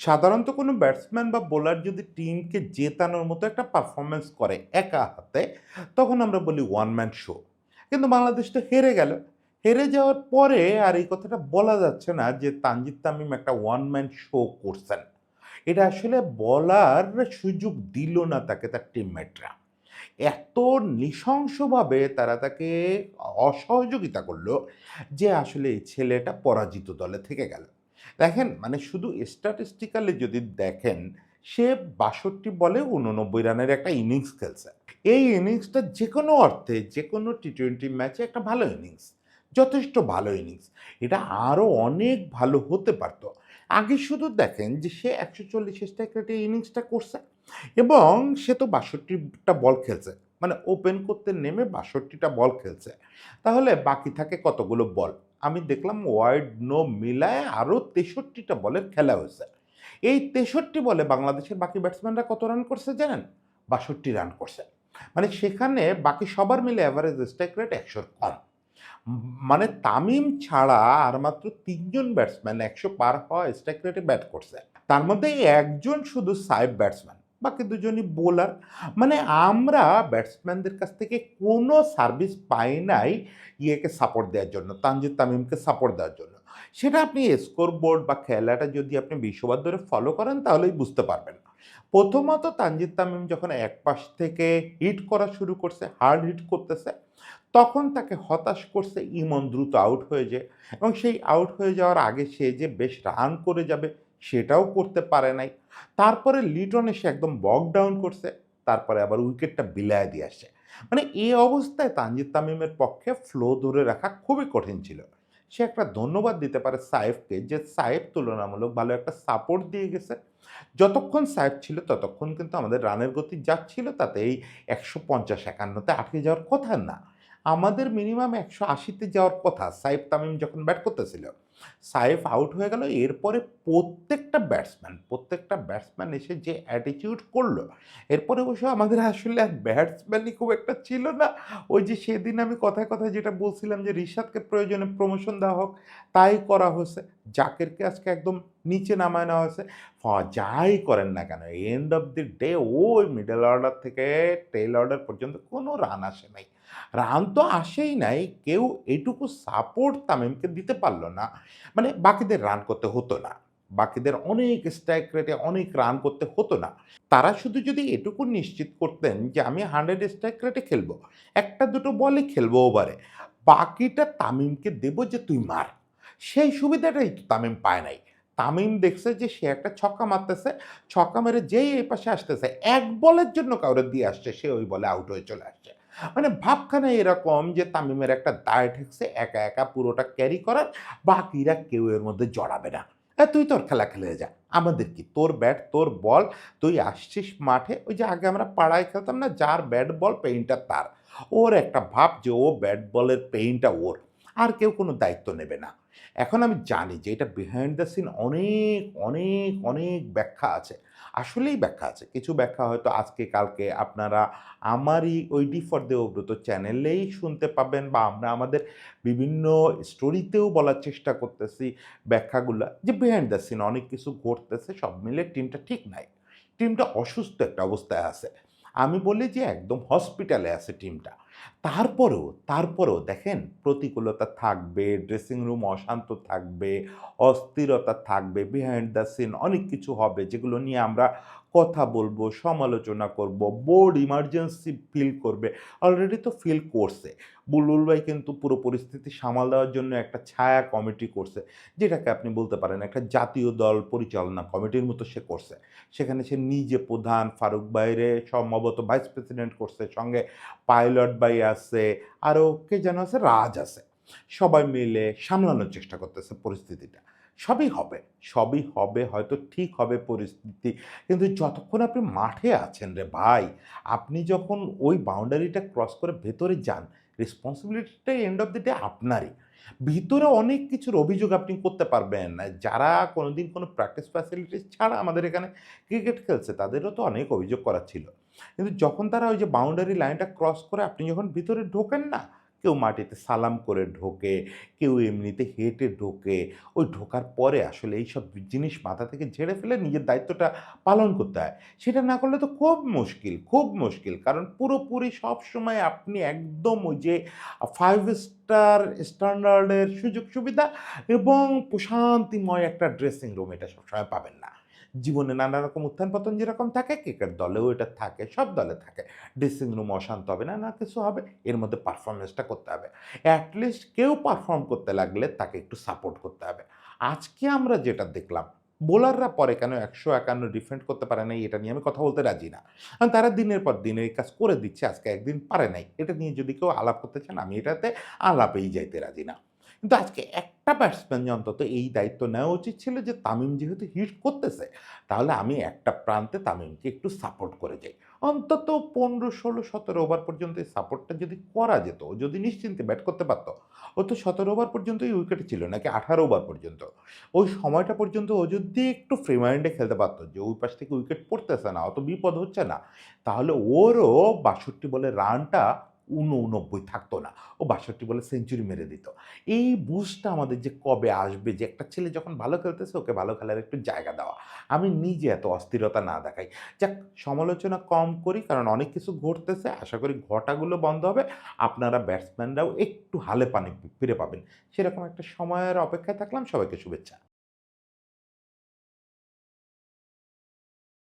সাধারণত কোনো ব্যাটসম্যান বা বোলার যদি টিমকে জেতানোর মতো একটা পারফরম্যান্স করে একা হাতে, তখন আমরা বলি ওয়ান ম্যান শো। কিন্তু বাংলাদেশ তো হেরে গেল। হেরে যাওয়ার পরে আর এই কথাটা বলা যাচ্ছে না যে তানজিদ তামিম একটা ওয়ান ম্যান শো করছেন। এটা আসলে বলার সুযোগ দিল না তাকে তার টিমমেটরা। এত নৃশংসভাবে তারা তাকে অসহযোগিতা করলো যে আসলে এই ছেলেটা পরাজিত দলে থেকে গেল। দেখেন মানে শুধু স্ট্যাটিস্টিক্যালি যদি দেখেন, সে ৬২ বলে ৮৯ রানের একটা ইনিংস খেলছে। এই ইনিংসটা যেকোনো অর্থে যেকোনো টি-20 ম্যাচে একটা ভালো ইনিংস। যথেষ্ট ভালো ইনিংস। এটা আরো অনেক ভালো হতে পারত। আগে শুধু দেখেন যে সে ১৪০ স্ট্রাইক রেটে ইনিংসটা করছে এবং সে তো ৬২ টা বল খেলছে। মানে ওপেন করতে নেমে ৬২ টা বল খেলছে। তাহলে বাকি থাকে কতগুলো বল? আমি দেখলাম ওয়াইড নো মিলায় আরো ৬৩ টা বলের খেলা হয়েছে। এই ৬৩ বলে বাংলাদেশের বাকি ব্যাটসম্যানরা কত রান করছে জানেন? ৬২ রান করছে। মানে সেখানে বাকি সবার মিলে এভারেজ স্ট্রাইক রেট ১০০ র কম। মানে তামিম ছাড়া আর মাত্র ৩ জন ব্যাটসম্যান ১০০ পার হওয়া স্ট্রাইক রেটে ব্যাট করছে। তার মধ্যে একজন শুধু সাইড ব্যাটসম্যান, বাকি দুজনই বোলার। মানে আমরা ব্যাটসম্যানদের কাছ থেকে কোনো সার্ভিস পাই নাই ইয়েকে সাপোর্ট দেওয়ার জন্য, তানজিদ তামিমকে সাপোর্ট দেওয়ার জন্য। সেটা আপনি স্কোর বোর্ড বা খেলাটা যদি আপনি বিশ্ববার ধরে ফলো করেন তাহলেই বুঝতে পারবেন। প্রথমত তানজিদ তামিম যখন একপাশ থেকে হিট করা শুরু করছে, হার্ড হিট করতেছে, তখন তাকে হতাশ করছে ইমন দ্রুত আউট হয়ে যায় এবং সেই আউট হয়ে যাওয়ার আগে সে যে বেশ রান করে যাবে সেটাও করতে পারে নাই। তারপরে লিটন এসে একদম বক ডাউন করছে। তারপরে আবার উইকেটটা বিলায় দিয়ে আসছে। মানে এই অবস্থায় তানজিদ তামিমের পক্ষে ফ্লো ধরে রাখা খুবই কঠিন ছিল। সে একটা ধন্যবাদ দিতে পারে সাইফকে যে সাইফ তুলনামূলক ভালো একটা সাপোর্ট দিয়ে গেছে। যতক্ষণ সাইফ ছিল ততক্ষণ কিন্তু আমাদের রানের গতি যাচ্ছিল তাতে এই ১৫০-৫১ তে আটকে যাওয়ার কথা না। আমাদের মিনিমাম ১৮০ তে যাওয়ার কথা সাইফ তামিম যখন ব্যাট করতেছিল। সাইফ আউট হয়ে গেল। এরপরে প্রত্যেকটা ব্যাটসম্যান এসে যে অ্যাটিটিউড করলো, এরপরে অবশ্য আমাদের আসলে আর ব্যাটসম্যানই খুব একটা ছিল না। ওই যে সেদিন আমি কথায় যেটা বলছিলাম যে রিশাদকে প্রয়োজনে প্রমোশন দেওয়া হোক, তাই করা হয়েছে। জাকেরকে আজকে একদম নিচে নামায় নেওয়া হয়েছে। যাই করেন না কেন, এন্ড অফ দি ডে ওই মিডল অর্ডার থেকে টেইল অর্ডার পর্যন্ত কোনো রান আসে নাই। রান তো আসেই নাই। কেউ এটুকু সাপোর্ট তামিমকে দিতে পারল না। মানে বাকিদের রান করতে হতো না। বাকিদের অনেক স্ট্রাইক রেটে অনেক রান করতে হতো না। তারা শুধু যদি এটুকু নিশ্চিত করতেন যে আমি 100 স্ট্রাইক রেটে খেলবো। ১টা ২টো বলই খেলবো ওভারে। বাকিটা তামিমকে দেব যে তুই মার। সেই সুবিধাটাই তামিম পায় নাই। তামিম দেখছে যে সে একটা ছক্কা মারতেছে। ছক্কা মেরে যেই এই পাশে আসতেছে, ১ বলের জন্য কাউরে দিয়ে আসছে, সে ওই বলে আউট হয়ে চলে আসছে। মানে ভাবখানা এরকম যে তামিমের একটা দায় ঠেকছে একা পুরোটা ক্যারি করার, বাকিরা কেউ এর মধ্যে জড়াবে না। তুই তোর খেলা খেলে যা। আমাদের কি? তোর ব্যাট, তোর বল, তুই আসছিস মাঠে ওই যে আগে আমরা পাড়ায় খেলতাম না? যার ব্যাট বল পেইন্টটা তার। ওর একটা ভাব যে ও ব্যাট বলের পেইন্টটা ওর। আর কেউ কোনো দায়িত্ব নেবে না। এখন আমি জানি যে এটা বিহাইন্ড দ্য সিন অনেক ব্যাখ্যা আছে। আসলেই ব্যাখ্যা আছে। কিছু ব্যাখ্যা হয়তো আজকে কালকে আপনারা আমারই ওই ডি ফর দেবব্রত চ্যানেলেই শুনতে পাবেন বা আমরা আমাদের বিভিন্ন স্টোরিতেও বলার চেষ্টা করতেছি ব্যাখ্যাগুলা যে বিহাইন্ড দ্য সিন অনেক কিছু ঘটতেছে। সব মিলে টিমটা ঠিক নাই। টিমটা অসুস্থ একটা অবস্থায় আছে। আমি বলি যে একদম হসপিটালে আছে টিমটা। তারপরেও দেখেন প্রতিকূলতা থাকবে, ড্রেসিং রুম অশান্ত থাকবে, অস্থিরতা থাকবে, বিহাইন্ড দ্য সিন অনেক কিছু হবে যেগুলো নিয়ে আমরা কথা বলবো, সমালোচনা করব, বোর্ড ইমার্জেন্সি ফিল করবে। অলরেডি তো ফিল করছে। বুলবুল ভাই কিন্তু পুরো পরিস্থিতি সামাল দেওয়ার জন্য একটা ছায়া কমিটি করছে। যেটাকে আপনি বলতে পারেন একটা জাতীয় দল পরিচালনা কমিটির মতো সে করছে। সেখানে সে নিজে প্রধান, ফারুক ভাইরে সম্ভবত ভাইস প্রেসিডেন্ট করছে, সঙ্গে পাইলট ভাই আছে, আরও কে যেন আছে, রাজ আছে। সবাই মিলে সামলানোর চেষ্টা করতেছে পরিস্থিতিটা। সবই হবে, সবই হবে, হয়তো ঠিক হবে পরিস্থিতি। কিন্তু যতক্ষণ আপনি মাঠে আছেন রে ভাই, আপনি যখন ওই বাউন্ডারিটা ক্রস করে ভেতরে যান, রেসপন্সিবিলিটিটা এন্ড অফ দ্য ডে আপনারই। ভিতরে অনেক কিছুর অভিযোগ আপনি করতে পারবেন। যারা কোনোদিন কোনো প্র্যাকটিস ফ্যাসিলিটিস ছাড়া আমাদের এখানে ক্রিকেট খেলছে, তাদেরও তো অনেক অভিযোগ করার ছিল। কিন্তু যখন তারা ওই যে বাউন্ডারি লাইনটা ক্রস করে আপনি যখন ভিতরে ঢোকেন না, কেউ মাটিতে সালাম করে ঢোকে, কেউ এমনিতে হেঁটে ঢোকে। ওই ঢোকার পরে আসলে এইসব জিনিস মাথা থেকে ঝেড়ে ফেলে নিজের দায়িত্বটা পালন করতে হয়। সেটা না করলে তো খুব মুশকিল, খুব মুশকিল। কারণ পুরোপুরি সবসময় আপনি একদম ওই যে 5 স্টার স্ট্যান্ডার্ড এর সুযোগ সুবিধা এবং প্রশান্তিময় একটা ড্রেসিং রুম এটা সবসময় পাবেন না। জীবনে নানা রকম উত্থান-পতন যেরকম থাকে, ক্রিকেট দলেও এটা থাকে, সব দলে থাকে। ড্রেসিং রুম অশান্ত হবে, নানা কিছু হবে। এর মধ্যে পারফরম্যান্সটা করতে হবে। এট লিস্ট কেউ পারফর্ম করতে লাগলে তাকে একটু সাপোর্ট করতে হবে। আজকে আমরা যেটা দেখলাম, বোলাররা পরে কেন ১৫১ ডিফেন্ড করতে পারে নাই, এটা নিয়ে আমি কথা বলতে রাজি না। কারণ তারা দিনের পর দিন এই কাজ করে দিচ্ছে, আজকে একদিন পারে নাই। এটা নিয়ে যদি কেউ আলাপ করতে চান, আমি এটাতে আলাপেই যাইতে রাজি না। কিন্তু আজকে একটা ব্যাটসম্যান অন্তত এই দায়িত্ব নেওয়া উচিত ছিল যে তামিম যেহেতু হিট করতেছে, তাহলে আমি একটা প্রান্তে তামিমকে একটু সাপোর্ট করে যাই। অন্তত ১৫, ১৬, ১৭ ওভার পর্যন্ত এই সাপোর্টটা যদি করা যেত, ও যদি নিশ্চিন্তে ব্যাট করতে পারত। ও তো ১৭ ওভার পর্যন্তই উইকেটে ছিল নাকি ১৮ ওভার পর্যন্ত। ওই সময়টা পর্যন্ত ও যদি একটু ফ্রি মাইন্ডে খেলতে পারত যে ওই পাশ থেকে উইকেট পড়তেছে না, অত বিপদ হচ্ছে না, তাহলে ওরও ৬২ বলে রানটা ৮৯ থাকতো না। ও ৬২ বলে সেঞ্চুরি মেরে দিত। এই বুঝটা আমাদের যে কবে আসবে যে একটা ছেলে যখন ভালো খেলতেছে ওকে ভালো খেলার একটু জায়গা দেওয়া। আমি নিজে এত অস্থিরতা না দেখাই। যাক, সমালোচনা কম করি কারণ অনেক কিছু ঘটতেছে। আশা করি ঘটাগুলো বন্ধ হবে। আপনারা ব্যাটসম্যানরাও একটু হালে পানি ফিরে পাবেন। সেরকম একটা সময়ের অপেক্ষায় থাকলাম। সবাইকে শুভেচ্ছা।